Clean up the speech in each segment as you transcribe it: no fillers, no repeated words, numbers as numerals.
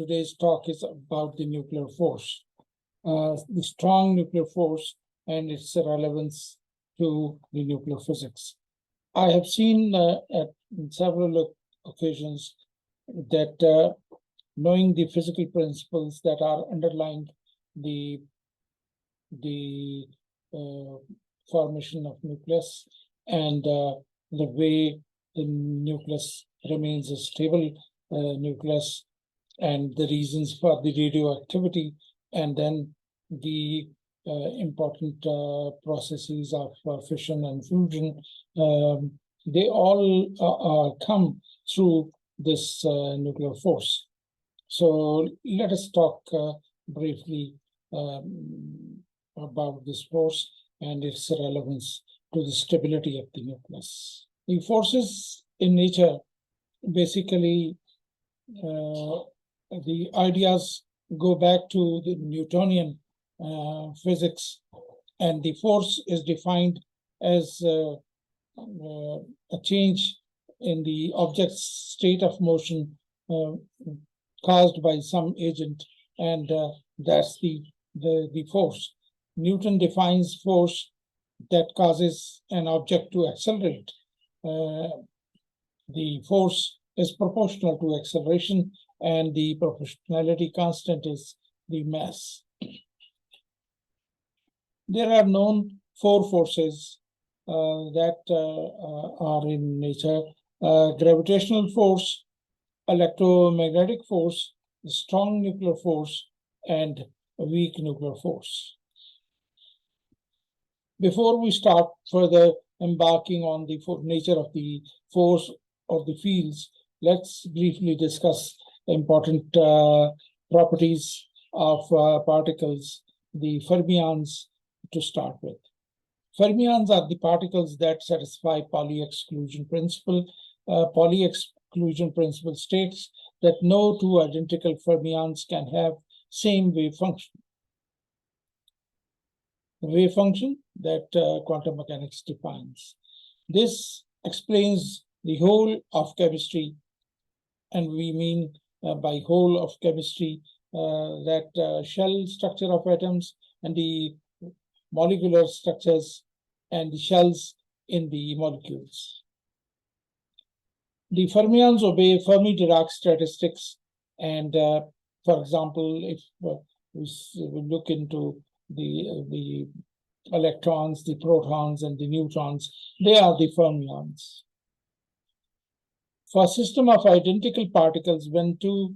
Today's talk is about the nuclear force, the strong nuclear force and its relevance to the nuclear physics. I have seen at several occasions that knowing the physical principles that are underlying the formation of nucleus and the way the nucleus remains a stable nucleus, and the reasons for the radioactivity, and then the important processes of fission and fusion. They all come through this nuclear force. So let us talk briefly about this force and its relevance to the stability of the nucleus. The forces in nature basically the ideas go back to the Newtonian physics, and the force is defined as a change in the object's state of motion caused by some agent, and that's the force. Newton defines force that causes an object to accelerate. The force is proportional to acceleration, and the proportionality constant is the mass. There are known four forces that are in nature: gravitational force, electromagnetic force, strong nuclear force, and weak nuclear force. Before we start further embarking on the nature of the force or the fields, let's briefly discuss important properties of particles, the fermions, to start with. Fermions are the particles that satisfy Pauli exclusion principle. Pauli exclusion principle states that no two identical fermions can have same wave function. The wave function that quantum mechanics defines. This explains the whole of chemistry, and we mean by whole of chemistry that shell structure of atoms and the molecular structures and the shells in the molecules. The fermions obey Fermi-Dirac statistics, and for example, if we look into the electrons, the protons, and the neutrons, they are the fermions. For a system of identical particles, when two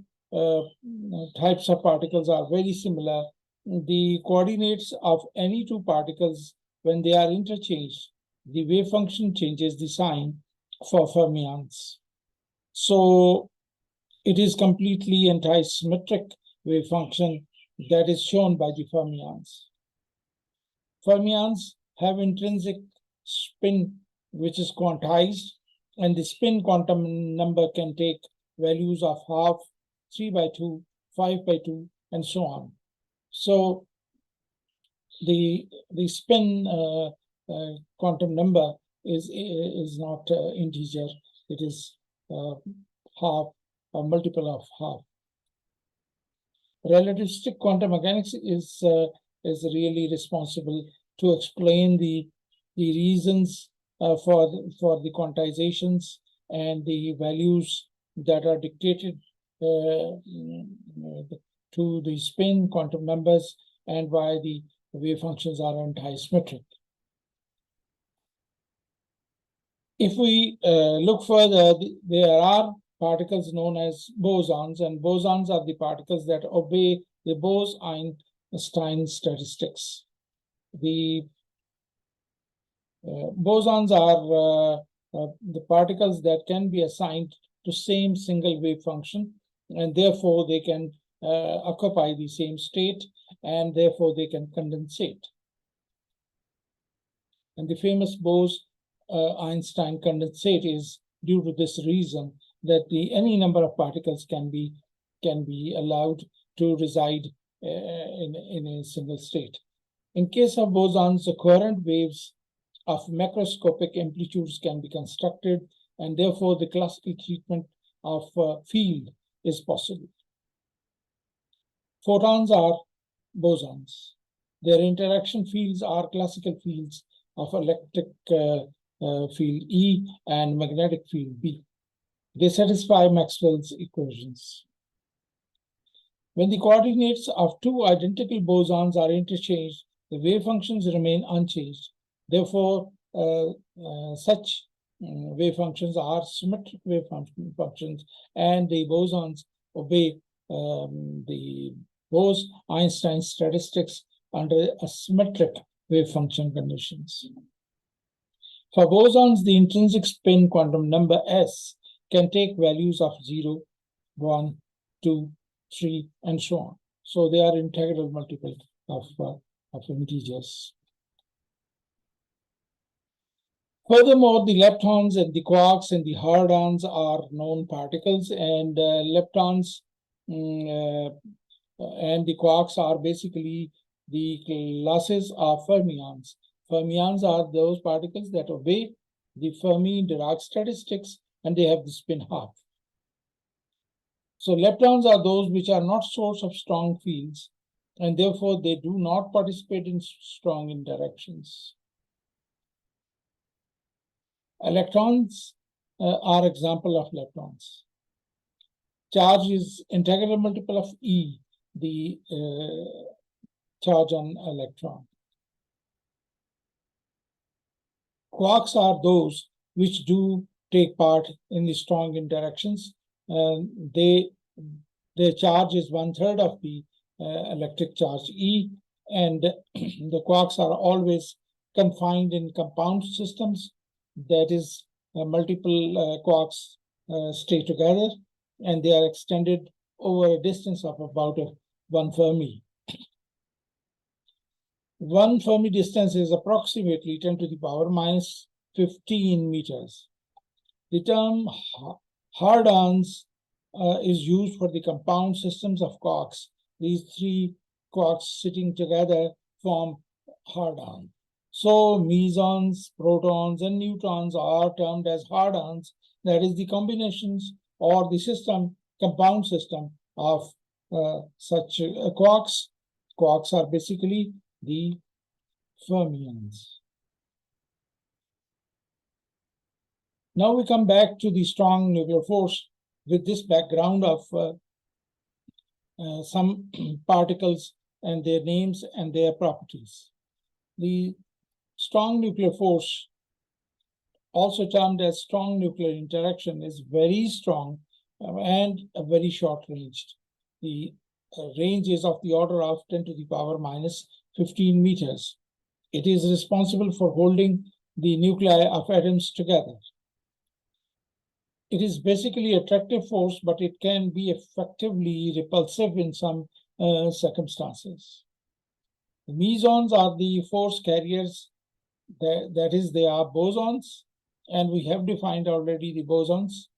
types of particles are very similar, the coordinates of any two particles, when they are interchanged, the wave function changes the sign for fermions. So it is completely anti-symmetric wave function that is shown by the fermions. Fermions have intrinsic spin, which is quantized, and the spin quantum number can take values of half, 3/2, 5/2, and so on. So the spin quantum number is not integer; it is half, a multiple of half. Relativistic quantum mechanics is really responsible to explain the reasons for the quantizations and the values that are dictated to the spin quantum numbers, and why the wave functions are anti-symmetric. If we look further, there are particles known as bosons, and bosons are the particles that obey the Bose-Einstein statistics. The bosons are the particles that can be assigned to same single wave function, and therefore they can occupy the same state, and therefore they can condensate. And the famous Bose-Einstein condensate is due to this reason, that any number of particles can be allowed to reside in a single state. In case of bosons, the coherent waves of macroscopic amplitudes can be constructed, and therefore the classical treatment of field is possible. Photons are bosons. Their interaction fields are classical fields of electric field E and magnetic field B. They satisfy Maxwell's equations. When the coordinates of two identical bosons are interchanged, the wave functions remain unchanged. Therefore, such wave functions are symmetric wave functions, and the bosons obey the Bose-Einstein statistics under asymmetric wave function conditions. For bosons, the intrinsic spin quantum number S can take values of 0, 1, 2, 3, and so on. So they are integral multiples of integers. Furthermore, the leptons and the quarks and the hardons are known particles, and leptons and the quarks are basically the classes of fermions. Fermions are those particles that obey the Fermi-Dirac statistics, and they have the spin half. So leptons are those which are not source of strong fields, and therefore they do not participate in strong interactions. Electrons are example of leptons. Charge is integral multiple of E, the charge on electron. Quarks are those which do take part in the strong interactions. Their charge is 1/3 of the electric charge E, and the quarks are always confined in compound systems. That is, multiple quarks stay together, and they are extended over a distance of about 1 Fermi. 1 Fermi distance is approximately 10 to the power minus 15 meters. The term hardons is used for the compound systems of quarks. These 3 quarks sitting together form hardon. So mesons, protons, and neutrons are termed as hardons. That is the combinations or the system, compound system of such quarks. Quarks are basically the fermions. Now we come back to the strong nuclear force with this background of some particles and their names and their properties. The strong nuclear force, also termed as strong nuclear interaction, is very strong and very short-ranged. The range is of the order of 10 to the power minus 15 meters. It is responsible for holding the nuclei of atoms together. It is basically attractive force, but it can be effectively repulsive in some circumstances. The mesons are the force carriers, that is, they are bosons, and we have defined already the bosons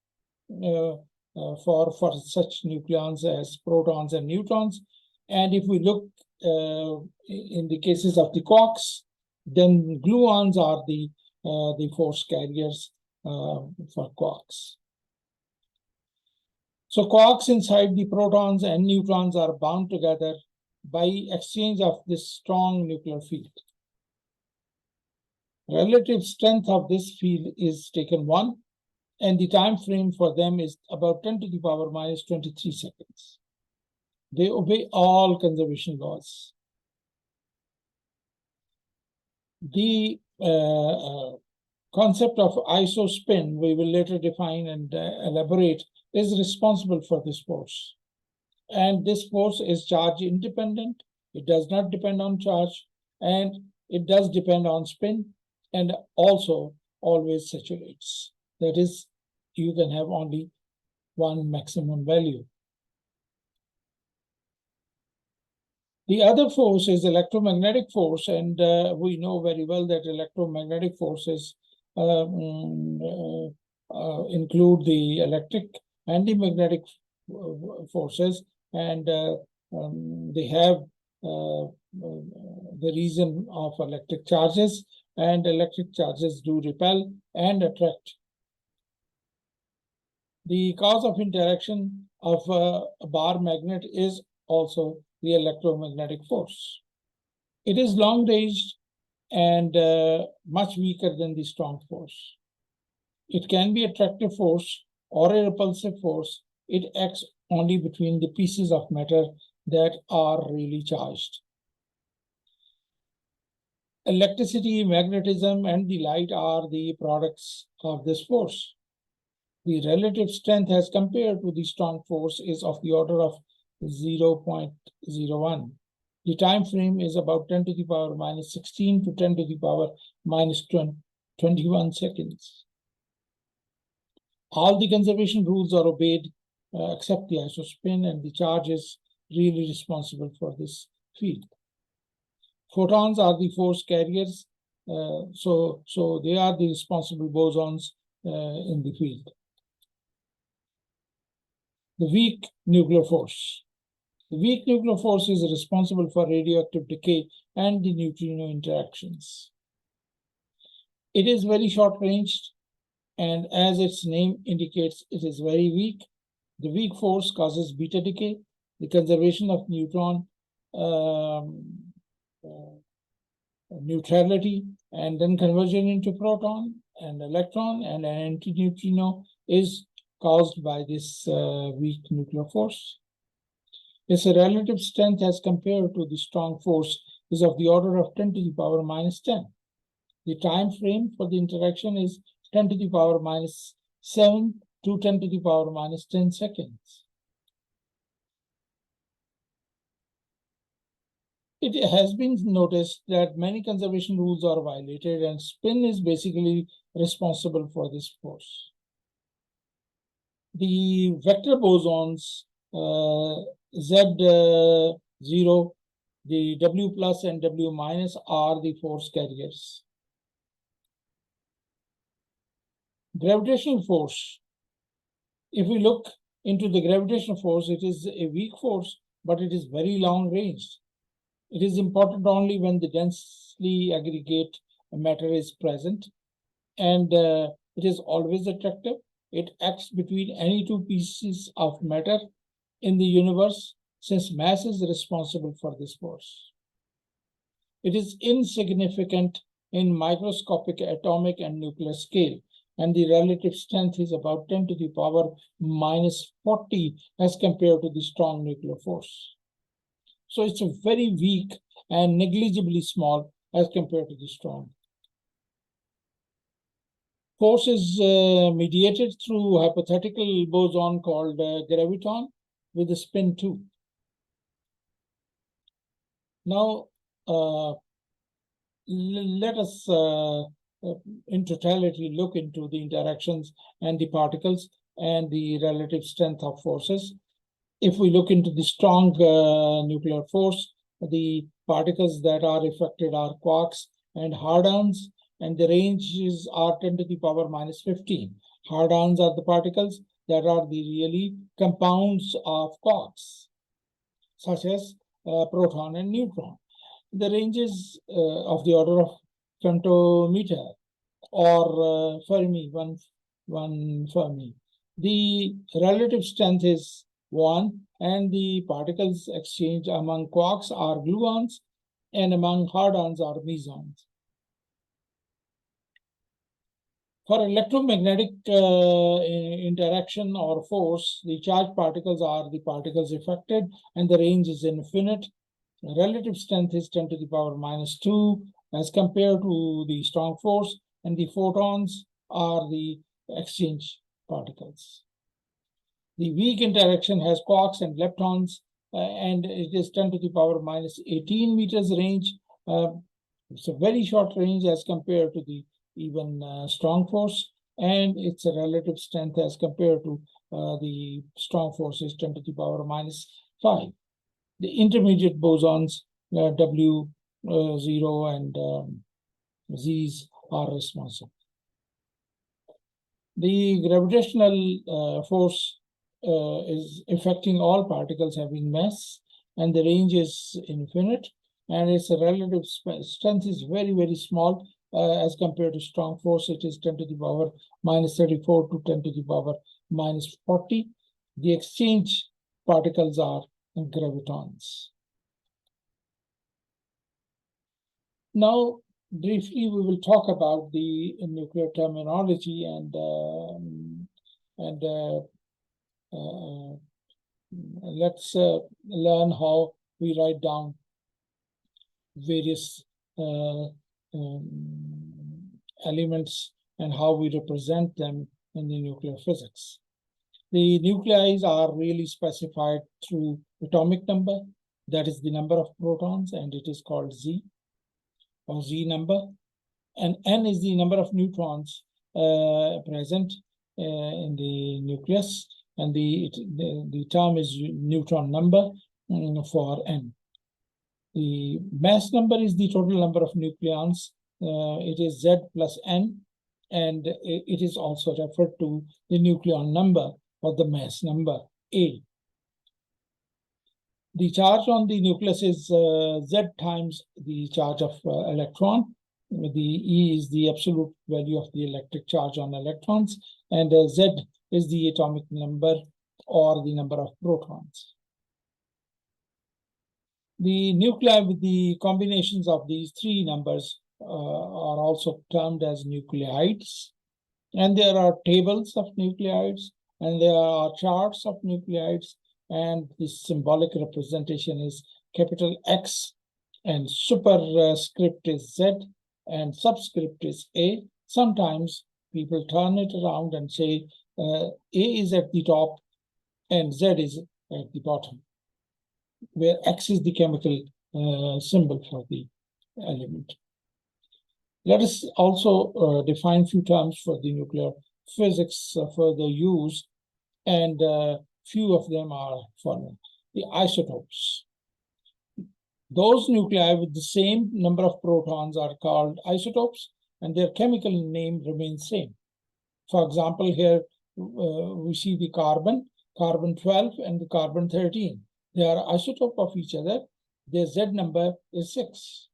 for such nucleons as protons and neutrons. And if we look in the cases of the quarks, then gluons are the force carriers for quarks. So quarks inside the protons and neutrons are bound together by exchange of this strong nuclear field. Relative strength of this field is taken 1, and the time frame for them is about 10 to the power minus 23 seconds. They obey all conservation laws. The concept of isospin, we will later define and elaborate, is responsible for this force. And this force is charge independent. It does not depend on charge, and it does depend on spin, and also always saturates. That is, you can have only one maximum value. The other force is electromagnetic force, and we know very well that electromagnetic forces include the electric and the magnetic forces, and they have the reason of electric charges, and electric charges do repel and attract. The cause of interaction of a bar magnet is also the electromagnetic force. It is long-ranged and much weaker than the strong force. It can be attractive force or a repulsive force. It acts only between the pieces of matter that are really charged. Electricity, magnetism, and the light are the products of this force. The relative strength as compared to the strong force is of the order of 0.01. The time frame is about 10 to the power minus 16 to 10 to the power minus 21 seconds. All the conservation rules are obeyed except the isospin, and the charge is really responsible for this field. Photons are the force carriers, so they are the responsible bosons in the field. The weak nuclear force. The weak nuclear force is responsible for radioactive decay and the neutrino interactions. It is very short-ranged, and as its name indicates, it is very weak. The weak force causes beta decay, the conservation of neutron neutrality, and then conversion into proton and electron, and an antineutrino is caused by this weak nuclear force. Its relative strength as compared to the strong force is of the order of 10 to the power minus 10. The time frame for the interaction is 10 to the power minus 7 to 10 to the power minus 10 seconds. It has been noticed that many conservation rules are violated, and spin is basically responsible for this force. The vector bosons Z0, the W plus and W minus are the force carriers. Gravitational force. If we look into the gravitational force, it is a weak force, but it is very long range. It is important only when the densely aggregate matter is present, and it is always attractive. It acts between any two pieces of matter in the universe, since mass is responsible for this force. It is insignificant in microscopic atomic and nuclear scale, and the relative strength is about 10 to the power minus 40 as compared to the strong nuclear force. So it's a very weak and negligibly small as compared to the strong. Force is mediated through a hypothetical boson called graviton with a spin 2. Now, let us in totality look into the interactions and the particles and the relative strength of forces. If we look into the strong nuclear force, the particles that are affected are quarks and hardons, and the ranges are 10 to the power minus 15. Hardons are the particles that are the really compounds of quarks, such as proton and neutron. The ranges of the order of femtometer or Fermi, one Fermi. The relative strength is 1, and the particles exchanged among quarks are gluons, and among hardons are mesons. For electromagnetic interaction or force, the charged particles are the particles affected, and the range is infinite. The relative strength is 10 to the power minus 2 as compared to the strong force, and the photons are the exchange particles. The weak interaction has quarks and leptons, and it is 10 to the power minus 18 meters range. It's a very short range as compared to the even strong force, and its a relative strength as compared to the strong force is 10 to the power minus 5. The intermediate bosons, W0 and Z's are responsible. The gravitational force is affecting all particles having mass, and the range is infinite, and its relative strength is very, very small as compared to strong force. It is 10 to the power minus 34 to 10 to the power minus 40. The exchange particles are gravitons. Now, briefly, we will talk about the nuclear terminology and let's learn how we write down various elements and how we represent them in the nuclear physics. The nuclei are really specified through atomic number, that is the number of protons, and it is called Z or Z number. And N is the number of neutrons present in the nucleus, and the term is neutron number for N. The mass number is the total number of nucleons. It is Z plus N, and it is also referred to the nucleon number or the mass number A. The charge on the nucleus is Z times the charge of electron. The E is the absolute value of the electric charge on electrons, and Z is the atomic number or the number of protons. The nuclei with the combinations of these three numbers are also termed as nucleides. And there are tables of nucleides, and there are charts of nucleides, and the symbolic representation is capital X, and superscript is Z, and subscript is A. Sometimes people turn it around and say A is at the top and Z is at the bottom, where X is the chemical symbol for the element. Let us also define few terms for the nuclear physics further use, and few of them are following. The isotopes. Those nuclei with the same number of protons are called isotopes, and their chemical name remains same. For example, here we see the carbon-12 and the carbon-13. They are isotope of each other. Their Z number is 6.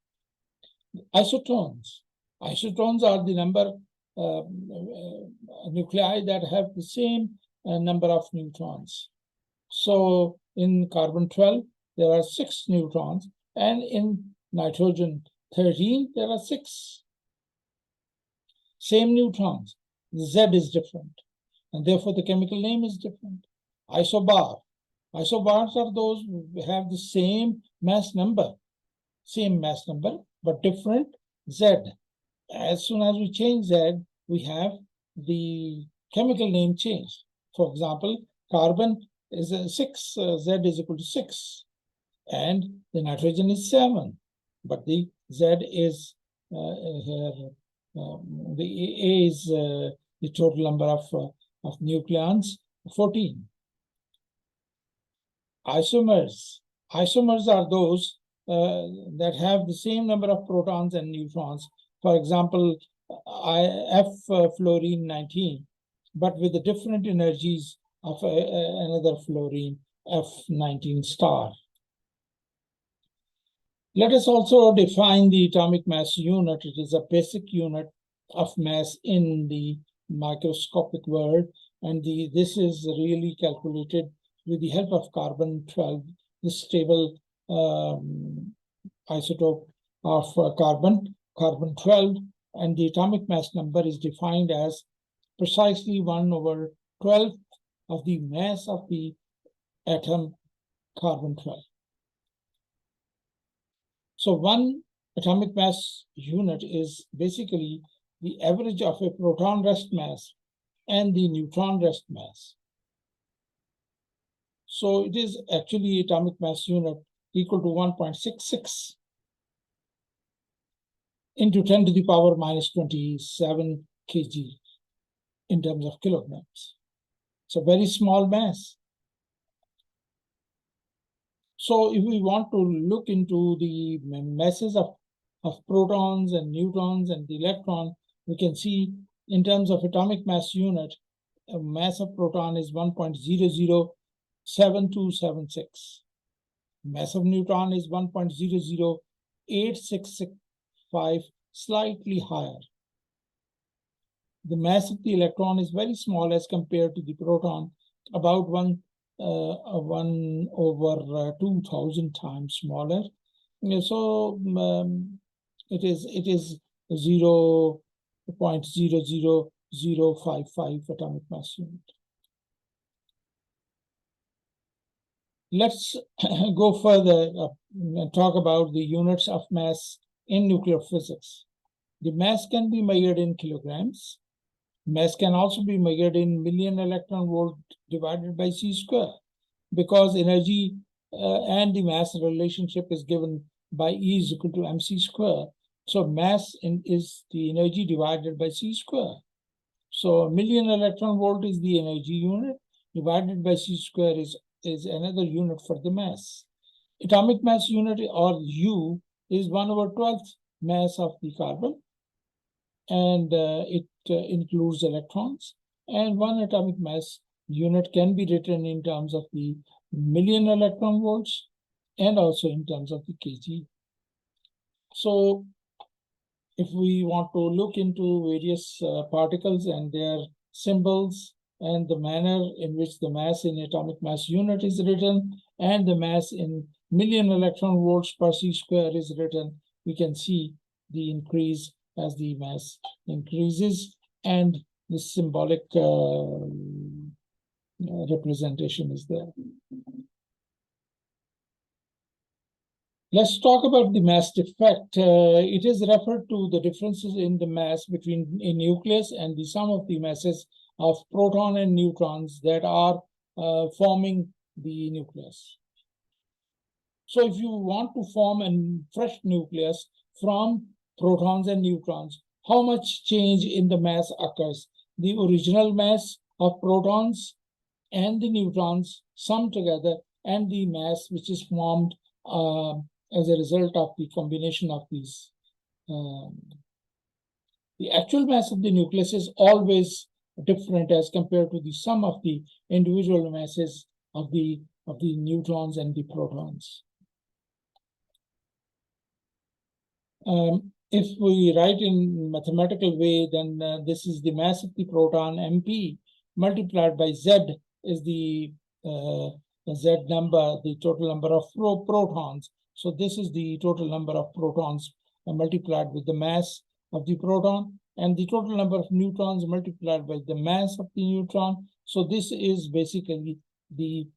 Isotones. Isotones are the number nuclei that have the same number of neutrons. So in carbon-12, there are 6 neutrons, and in nitrogen-13, there are 6. Same neutrons. The Z is different, and therefore the chemical name is different. Isobar. Isobars are those who have the same mass number, but different Z. As soon as we change Z, we have the chemical name changed. For example, carbon is 6, Z is equal to 6, and the nitrogen is 7, but the Z is here, the A is the total number of nucleons, 14. Isomers. Isomers are those that have the same number of protons and neutrons. For example, F fluorine 19, but with the different energies of another fluorine, F19 star. Let us also define the atomic mass unit. It is a basic unit of mass in the microscopic world, and this is really calculated with the help of carbon-12, the stable isotope of carbon-12, and the atomic mass number is defined as precisely 1/12 of the mass of the atom carbon-12. So one atomic mass unit is basically the average of a proton rest mass and the neutron rest mass. So it is actually atomic mass unit equal to 1.66 into 10 to the power minus 27 kg in terms of kilograms. It's a very small mass. So if we want to look into the masses of protons and neutrons and the electron, we can see in terms of atomic mass unit, a mass of proton is 1.007276. Mass of neutron is 1.008665, slightly higher. The mass of the electron is very small as compared to the proton, about 1/2000 times smaller. So It is 0.00055 atomic mass unit. Let's go further and talk about the units of mass in nuclear physics. The mass can be measured in kilograms. Mass can also be measured in million electron volt divided by c square, because energy and the mass relationship is given by E is equal to mc square. So mass is the energy divided by c square. So million electron volt is the energy unit, divided by c square is another unit for the mass. Atomic mass unit, or U, is 1/12th mass of the carbon, and it includes electrons. And one atomic mass unit can be written in terms of the million electron volts and also in terms of the kg. So if we want to look into various particles and their symbols and the manner in which the mass in atomic mass unit is written and the mass in million electron volts per c square is written, we can see the increase as the mass increases, and the symbolic representation is there. Let's talk about the mass defect. It is referred to the differences in the mass between a nucleus and the sum of the masses of proton and neutrons that are forming the nucleus. So if you want to form a fresh nucleus from protons and neutrons, how much change in the mass occurs? The original mass of protons and the neutrons summed together, and the mass which is formed as a result of the combination of these. The actual mass of the nucleus is always different as compared to the sum of the individual masses of the neutrons and the protons. If we write in mathematical way, then this is the mass of the proton, MP, multiplied by Z is the Z number, the total number of protons. So this is the total number of protons multiplied with the mass of the proton, and the total number of neutrons multiplied by the mass of the neutron. So this is basically the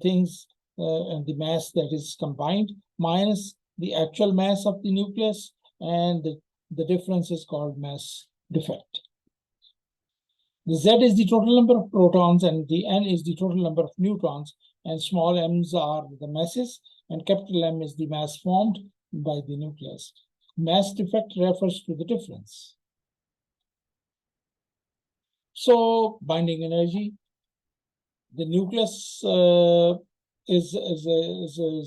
things and the mass that is combined minus the actual mass of the nucleus, and the difference is called mass defect. The Z is the total number of protons, and the N is the total number of neutrons, and small m's are the masses, and capital M is the mass formed by the nucleus. Mass defect refers to the difference. So binding energy, the nucleus is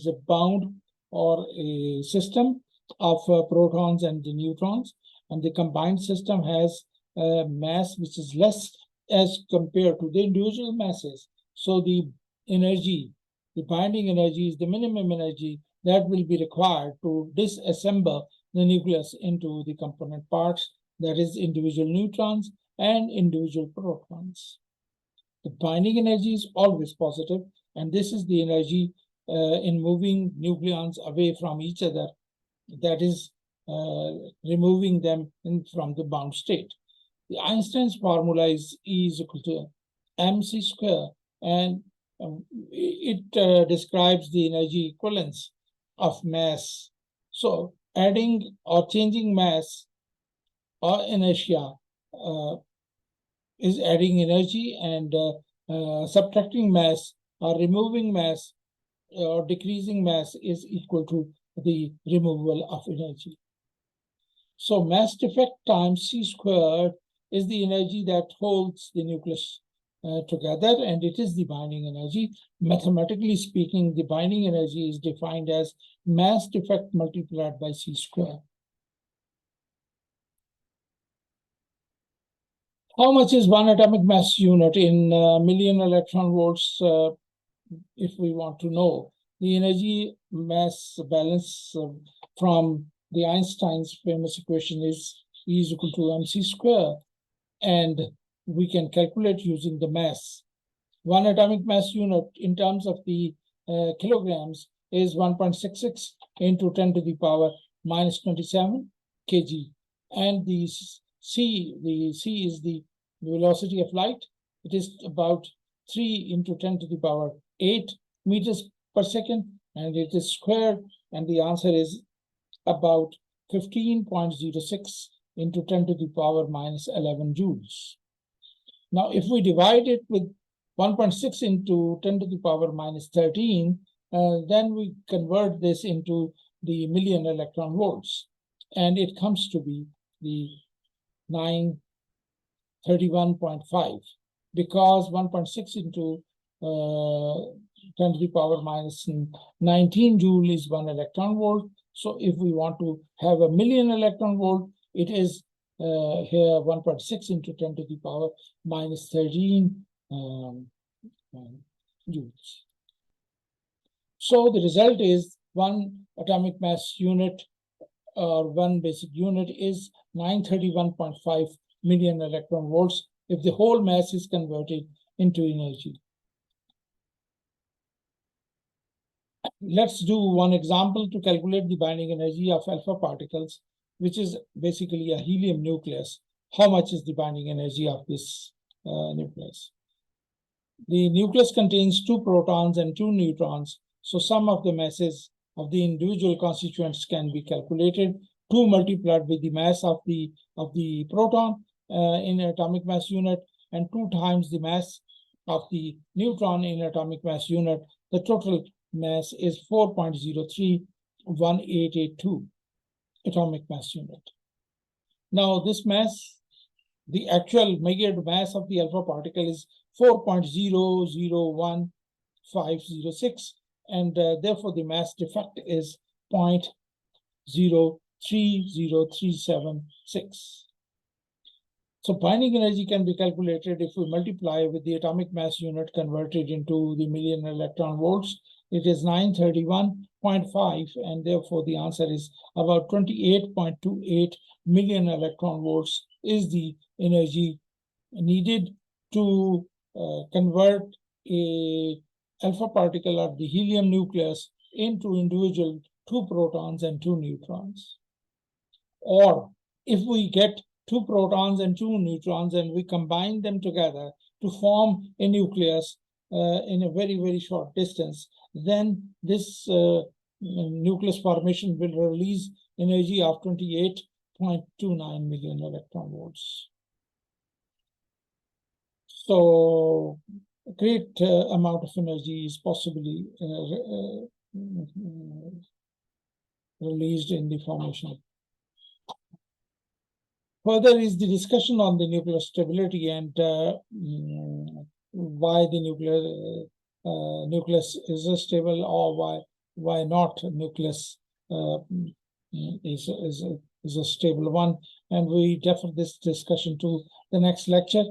a bound or a system of protons and the neutrons, and the combined system has mass which is less as compared to the individual masses. So the energy, the binding energy, is the minimum energy that will be required to disassemble the nucleus into the component parts, that is individual neutrons and individual protons. The binding energy is always positive, and this is the energy in moving nucleons away from each other, that is removing them from the bound state. The Einstein's formula is E is equal to mc square, and it describes the energy equivalence of mass. So adding or changing mass or inertia is adding energy, and subtracting mass or removing mass or decreasing mass is equal to the removal of energy. So mass defect times c squared is the energy that holds the nucleus together, and it is the binding energy. Mathematically speaking, the binding energy is defined as mass defect multiplied by c squared. How much is one atomic mass unit in million electron volts? If we want to know the energy mass balance from the Einstein's famous equation is E is equal to mc square, and we can calculate using the mass. One atomic mass unit in terms of the kilograms is 1.66 into 10 to the power minus 27 kg. And the c is the velocity of light. It is about 3 into 10 to the power 8 meters per second, and it is squared, and the answer is about 15.06 into 10 to the power minus 11 joules. Now, if we divide it with 1.6 into 10 to the power minus 13, then we convert this into the million electron volts, and it comes to be the 931.5, because 1.6 into 10 to the power minus 19 joule is 1 electron volt. So if we want to have a million electron volt, it is here 1.6 into 10 to the power minus 13 joules. So the result is 1 atomic mass unit, or 1 basic unit, is 931.5 million electron volts if the whole mass is converted into energy. Let's do one example to calculate the binding energy of alpha particles, which is basically a helium nucleus. How much is the binding energy of this nucleus? The nucleus contains 2 protons and 2 neutrons, so sum of the masses of the individual constituents can be calculated. 2 multiplied with the mass of the proton in atomic mass unit, and 2 times the mass of the neutron in atomic mass unit. The total mass is 4.031882 atomic mass unit. Now, this mass, the actual measured mass of the alpha particle is 4.001506, and therefore the mass defect is 0.030376. So binding energy can be calculated if we multiply with the atomic mass unit converted into the million electron volts. It is 931.5, and therefore the answer is about 28.28 million electron volts is the energy needed to convert a alpha particle of the helium nucleus into individual 2 protons and 2 neutrons. Or if we get 2 protons and 2 neutrons and we combine them together to form a nucleus in a very, very short distance, then this nucleus formation will release energy of 28.29 million electron volts. So a great amount of energy is possibly released in the formation. Further is the discussion on the nuclear stability and why the nucleus is stable, or why not nucleus is a stable one. And we defer this discussion to the next lecture.